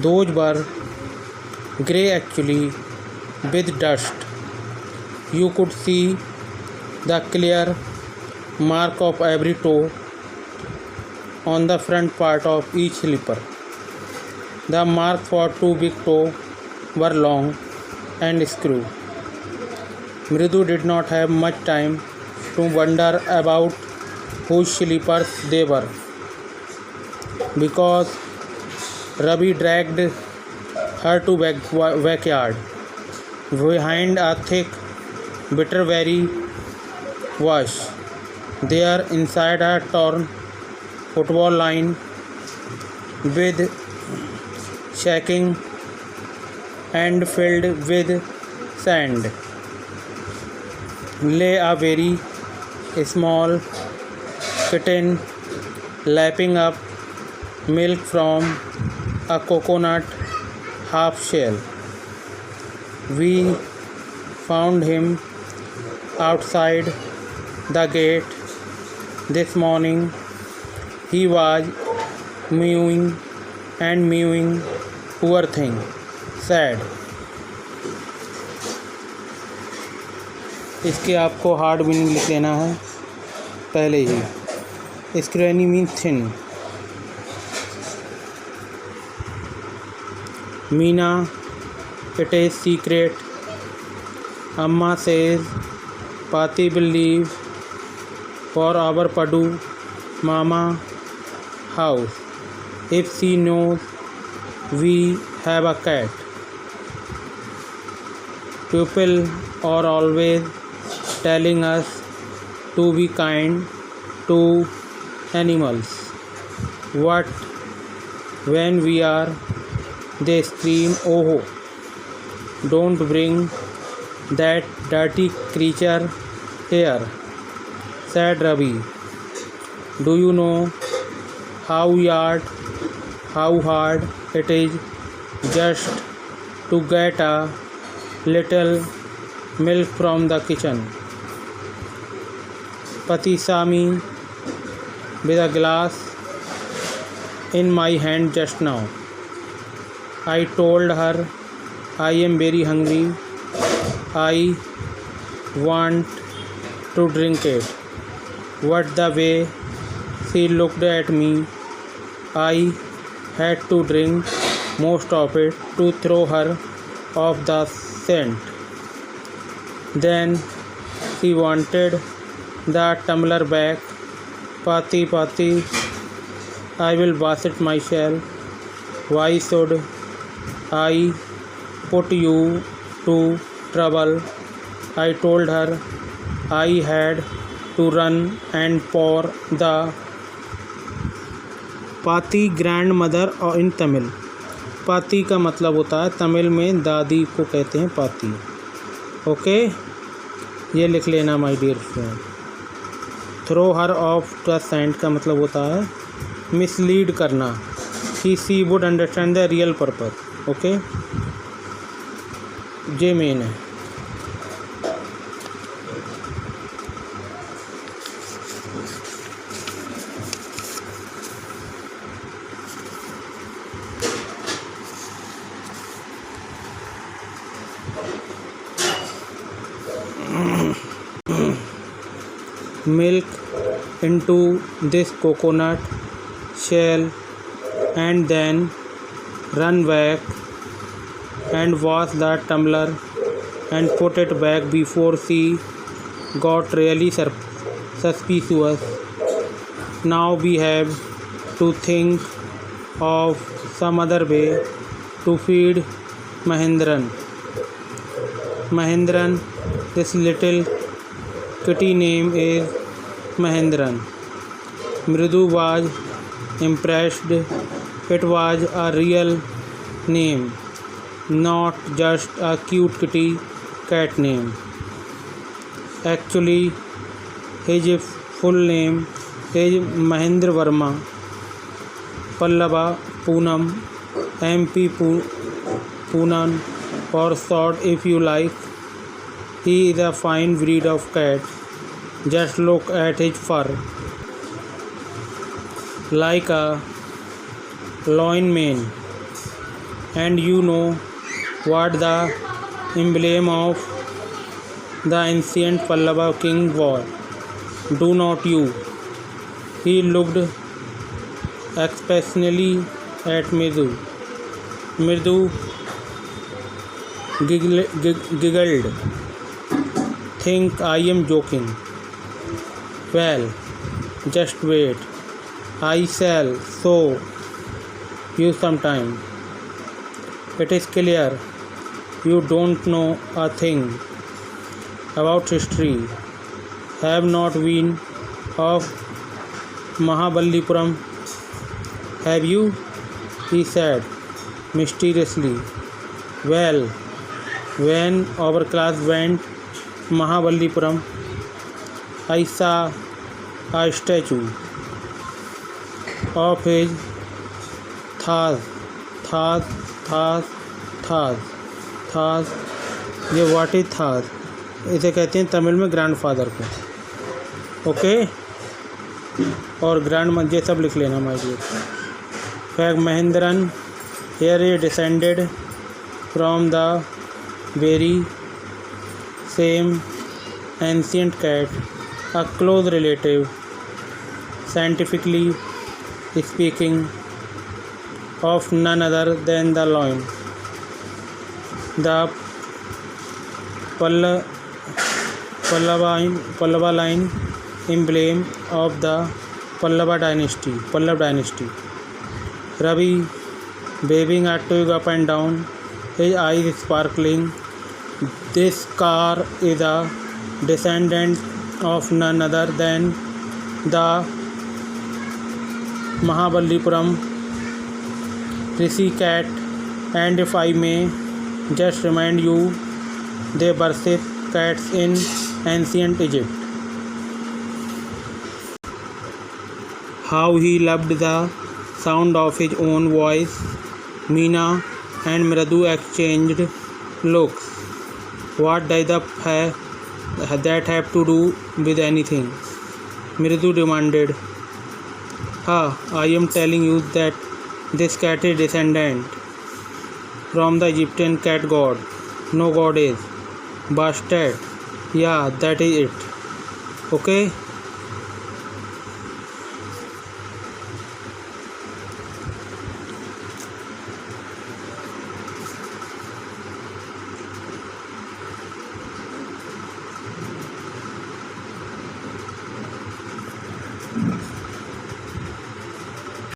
Those were grey actually, with dust. You could see the clear mark of every toe on the front part of each slipper. The mark for two big toes were long and screw. Mridu did not have much time to wonder about whose slippers they were, because Ravi dragged her to backyard behind a thick bitterberry bush. There, inside a torn football line with shaking and filled with sand, lay a very small kitten lapping up milk from a coconut half shell. We found him outside the gate this morning. He was mewing and mewing. Poor thing, sad. इसके आपको hard meaning लिख लेना है पहले ही। Scrawny means thin. Meena, it is secret. Amma says Pati will leave for our Padu Mama house if she knows we have a cat. People are always telling us to be kind to animals. What when we are, they scream, "Oh, don't bring that dirty creature here," said Ravi. Do you know how hard it is just to get a little milk from the kitchen? Pati saw me with a glass in my hand just now. I told her I am very hungry. I want to drink it. What the way she looked at me, I had to drink most of it to throw her off the scent. Then she wanted the tumbler back. Pati, I will wash it myself. Why should I put you to trouble? I told her I had to run and pour the पाती grand mother और इन तमिल। पाती का मतलब होता है तमिल में दादी को कहते हैं पाती। ओके, ये लिख लेना my dear friend. Throw her off the sand का मतलब होता है मिसलीड करना, कि she would understand the real purpose. Okay, ये मेन है। Milk into this coconut shell and then run back and wash the tumbler and put it back before she got really suspicious. Now we have to think of some other way to feed Mahendran. This little kitty name is Mahendran. Mridu was impressed. It was a real name, not just a cute kitty cat name. Actually, his full name is Mahendra Verma Pallava Poonam, MP Poonan, or short if you like. He is a fine breed of cat. Just look at his fur, like a loin mane. And you know what the emblem of the ancient Pallava king was? Do not you? He looked expressionally at Mridu. Mridu giggled. Think I am joking. Well, just wait. I shall show you sometime. It is clear you don't know a thing about history. Have not been of Mahabalipuram. Have you? He said mysteriously. Well, when our class went Mahabalipuram, I saw a statue of his Thas, Thas, Thas, Thas, Thas. ये what is थास, इसे कहते हैं तमिल में grandfather को. Okay, और grand ये सब लिख लेना my dear. Fact Mahendran here he descended from the very same ancient cat, a close relative, scientifically speaking, of none other than the lion, the Pallava line, emblem of the Pallav dynasty. Ravi, waving a twig up and down, his eyes sparkling. This car is a descendant of none other than the Mahabalipuram Rishi cat, and if I may just remind you, they worshipped cats in ancient Egypt. How he loved the sound of his own voice. Meena and Mridu exchanged looks. What does that have to do with anything? Mridu demanded. I am telling you that this cat is descendant from the Egyptian cat god. No god is. Bastard. Yeah, that is it. Okay?